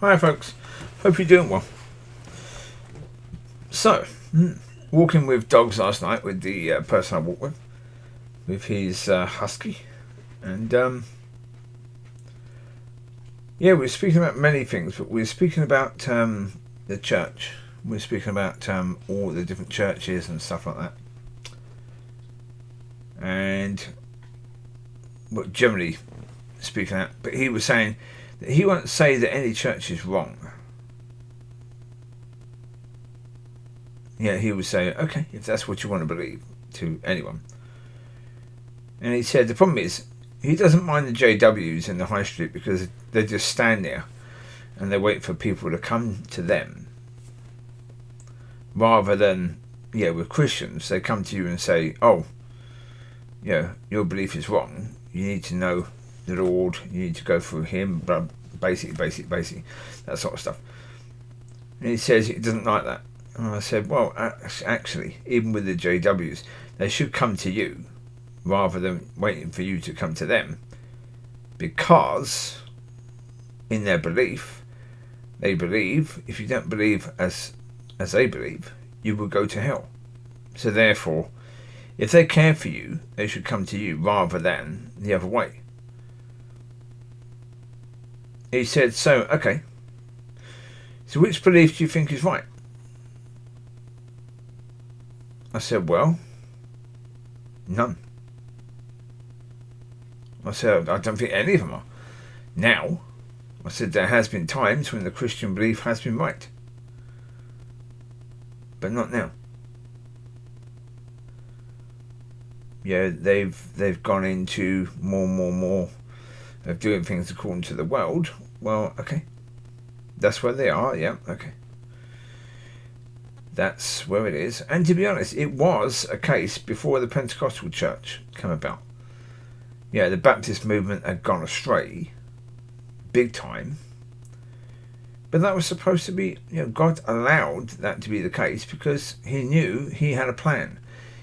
Hi folks, hope you're doing well. So, walking with dogs last night with the person I walk with his husky, and we were speaking about many things, but we were speaking about the church. We were speaking about all the different churches and stuff like that, and what generally speaking out. But he was saying that he won't say that any church is wrong. Yeah, he would say, okay, if that's what you want to believe, to anyone. And he said the problem is, he doesn't mind the JWs in the high street because they just stand there and they wait for people to come to them. Rather than, with Christians, they come to you and say, oh, your belief is wrong. You need to know the Lord, you need to go through Him, basic, that sort of stuff. And he says he doesn't like that. And I said, well, actually, even with the JWs, they should come to you rather than waiting for you to come to them, because in their belief, they believe if you don't believe as they believe, you will go to hell. So therefore, if they care for you, they should come to you rather than the other way. He said, so, okay, so which belief do you think is right? I said, well, none. I said, I don't think any of them are. Now, I said, there has been times when the Christian belief has been right. But not now. Yeah, they've gone into more of doing things according to the world. Well, okay. That's where they are, yeah, okay. That's where it is. And to be honest, it was a case before the Pentecostal church came about. Yeah, the Baptist movement had gone astray big time. But that was supposed to be, God allowed that to be the case because He knew He had a plan.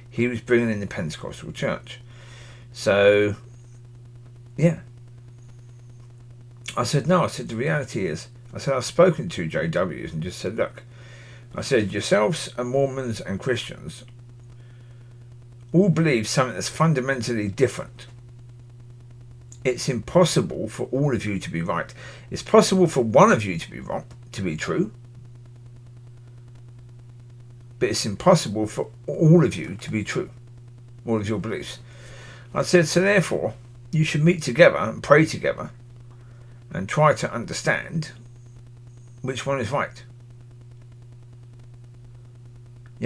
He was bringing in the Pentecostal church. So, yeah. I said, no, the reality is, I've spoken to JWs and just said, look, I said, yourselves and Mormons and Christians all believe something that's fundamentally different. It's impossible for all of you to be right. It's possible for one of you to be wrong, to be true. But it's impossible for all of you to be true. All of your beliefs. I said, so therefore, you should meet together and pray together and try to understand which one is right.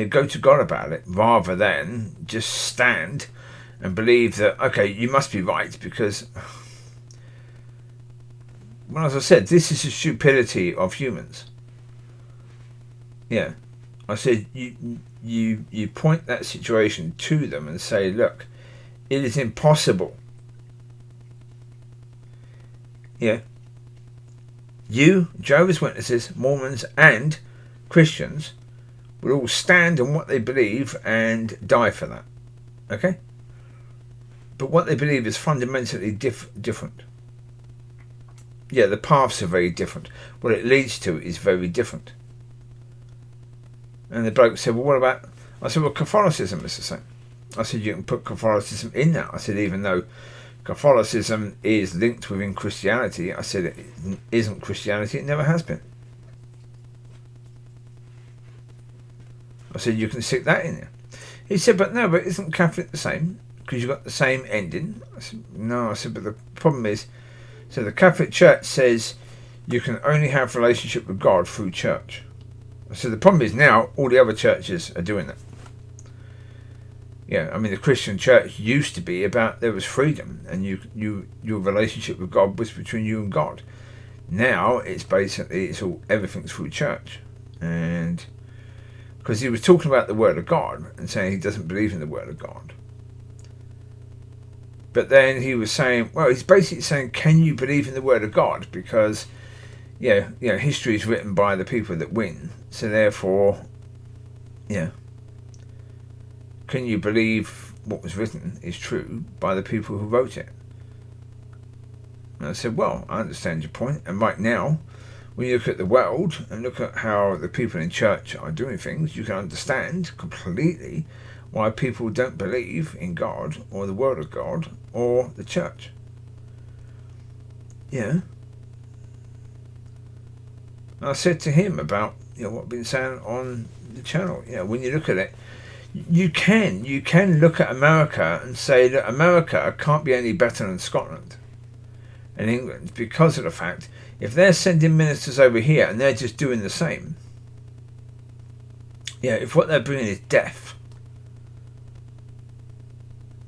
Go to God about it rather than just stand and believe that, okay, you must be right, because, well, as I said, this is the stupidity of humans. Yeah. I said, you point that situation to them and say, look, it is impossible. Yeah. You, Jehovah's Witnesses, Mormons, and Christians will all stand on what they believe and die for that. Okay? But what they believe is fundamentally different. Yeah, the paths are very different. What it leads to is very different. And the bloke said, well, what about... I said, well, Catholicism is the same. I said, you can put Catholicism in that. I said, even though Catholicism is linked within Christianity, I said, it isn't Christianity, it never has been. I said, you can stick that in there. He said, but isn't Catholic the same? Because you've got the same ending. I said, no. I said, but the problem is, so the Catholic Church says you can only have a relationship with God through church. I said, the problem is now all the other churches are doing that. Yeah, I mean, the Christian church used to be about there was freedom and your relationship with God was between you and God. Now it's basically everything's through church. And because he was talking about the Word of God and saying he doesn't believe in the Word of God. But then he was saying, well, he's basically saying, can you believe in the Word of God? Because, history is written by the people that win. So therefore, can you believe what was written is true by the people who wrote it? And I said, well, I understand your point. And right now, when you look at the world and look at how the people in church are doing things, you can understand completely why people don't believe in God or the Word of God or the church. Yeah. I said to him about what I've been saying on the channel. When you look at it, you can look at America and say that America can't be any better than Scotland and England because of the fact if they're sending ministers over here and they're just doing the same, if what they're bringing is death,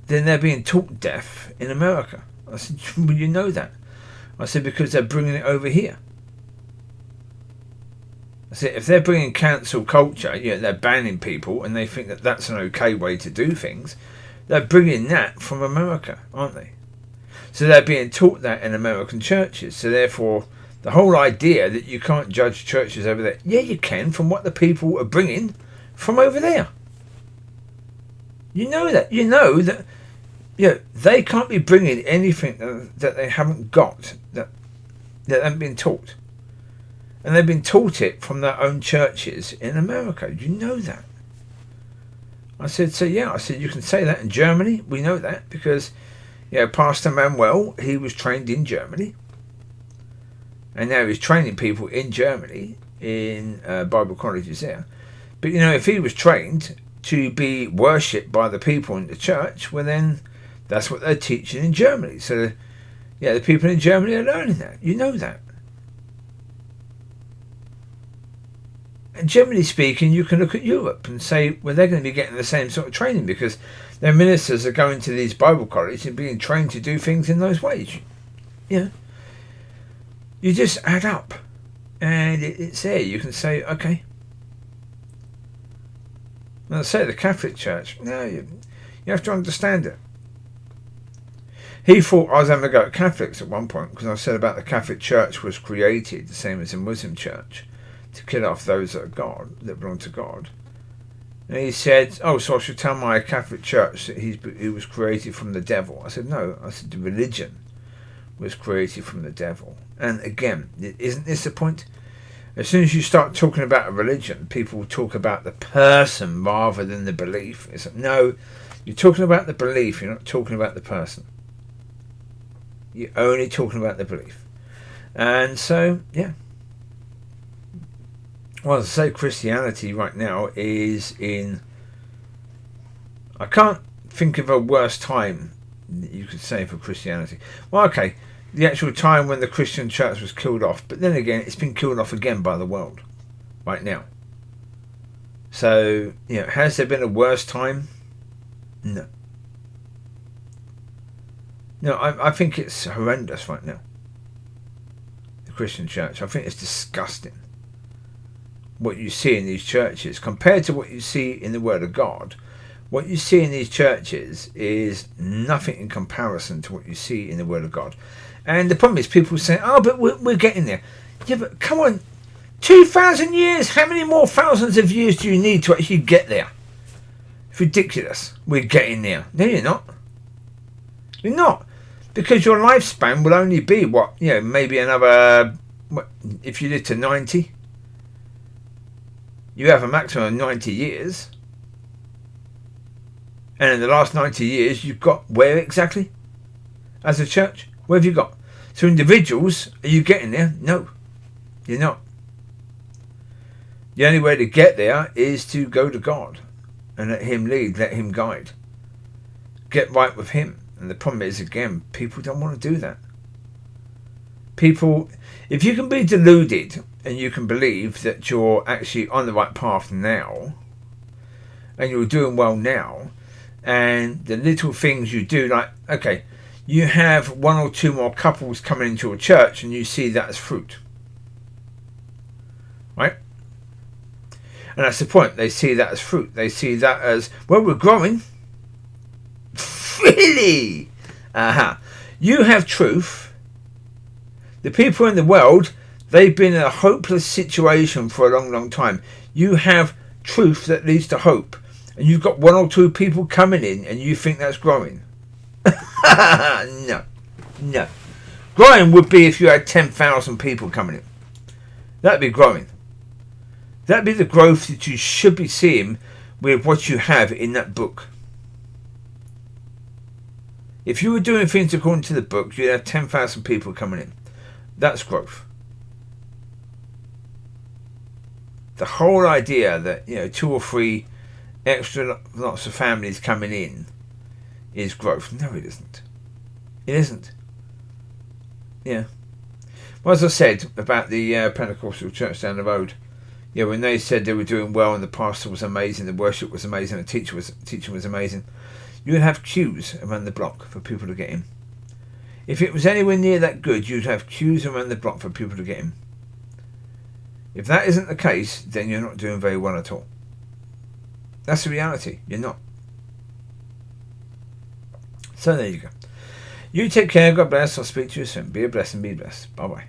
then they're being taught death in America. I said, well, you know that. I said, because they're bringing it over here. I said, if they're bringing cancel culture, they're banning people and they think that that's an okay way to do things, they're bringing that from America, aren't they? So they're being taught that in American churches. So therefore, the whole idea that you can't judge churches over there, you can, from what the people are bringing from over there. You know that. You know that they can't be bringing anything that they haven't got, that they haven't been taught. And they've been taught it from their own churches in America. You know that. I said, so I said, you can say that in Germany. We know that because, Pastor Manuel, he was trained in Germany. And now he's training people in Germany in Bible colleges there. But, if he was trained to be worshipped by the people in the church, well then that's what they're teaching in Germany. So, the people in Germany are learning that. You know that. And generally speaking, you can look at Europe and say, well, they're going to be getting the same sort of training because their ministers are going to these Bible colleges and being trained to do things in those ways. You just add up. And it's there. You can say, okay. And I say the Catholic Church, no, you have to understand it. He thought I was having a go at Catholics at one point because I said about the Catholic Church was created the same as the Muslim Church to kill off those that belong to God. And he said, so I should tell my Catholic Church that he was created from the devil. I said, no. I said, the religion was created from the devil. And again, isn't this the point? As soon as you start talking about a religion, people talk about the person rather than the belief. It's like, no, you're talking about the belief, you're not talking about the person. You're only talking about the belief. And so, well, as I say, Christianity right now is in... I can't think of a worse time you could say for Christianity. Well, okay, the actual time when the Christian church was killed off, but then again, it's been killed off again by the world right now. So, has there been a worse time? No. No, I think it's horrendous right now. The Christian church. I think it's disgusting what you see in these churches compared to what you see in the Word of God. What you see in these churches is nothing in comparison to what you see in the Word of God. And the problem is people say, but we're getting there. Yeah, but come on, 2,000 years, how many more thousands of years do you need to actually get there? It's ridiculous. We're getting there. No, you're not. You're not. Because your lifespan will only be, maybe another, if you live to 90, you have a maximum of 90 years. And in the last 90 years, you've got where exactly? As a church? Where have you got? So individuals, are you getting there? No, you're not. The only way to get there is to go to God and let Him lead, let Him guide. Get right with Him. And the problem is, again, people don't want to do that. People, if you can be deluded and you can believe that you're actually on the right path now and you're doing well now, and the little things you do, like, okay, you have one or two more couples coming into your church and you see that as fruit. Right? And that's the point. They see that as fruit. They see that as, well, we're growing. Really? You have truth. The people in the world, they've been in a hopeless situation for a long, long time. You have truth that leads to hope. And you've got one or two people coming in and you think that's growing. No. Growing would be if you had 10,000 people coming in. That'd be growing. That'd be the growth that you should be seeing with what you have in that book. If you were doing things according to the book, you'd have 10,000 people coming in. That's growth. The whole idea that 2 or 3 extra lots of families coming in is growth. No, it isn't. It isn't. Yeah. Well, as I said about the Pentecostal church down the road, when they said they were doing well and the pastor was amazing, the worship was amazing, the teaching was amazing, you would have queues around the block for people to get in. If it was anywhere near that good, you'd have queues around the block for people to get in. If that isn't the case, then you're not doing very well at all. That's the reality. You're not. So there you go. You take care. God bless. I'll speak to you soon. Be a blessing. Be blessed. Bye bye.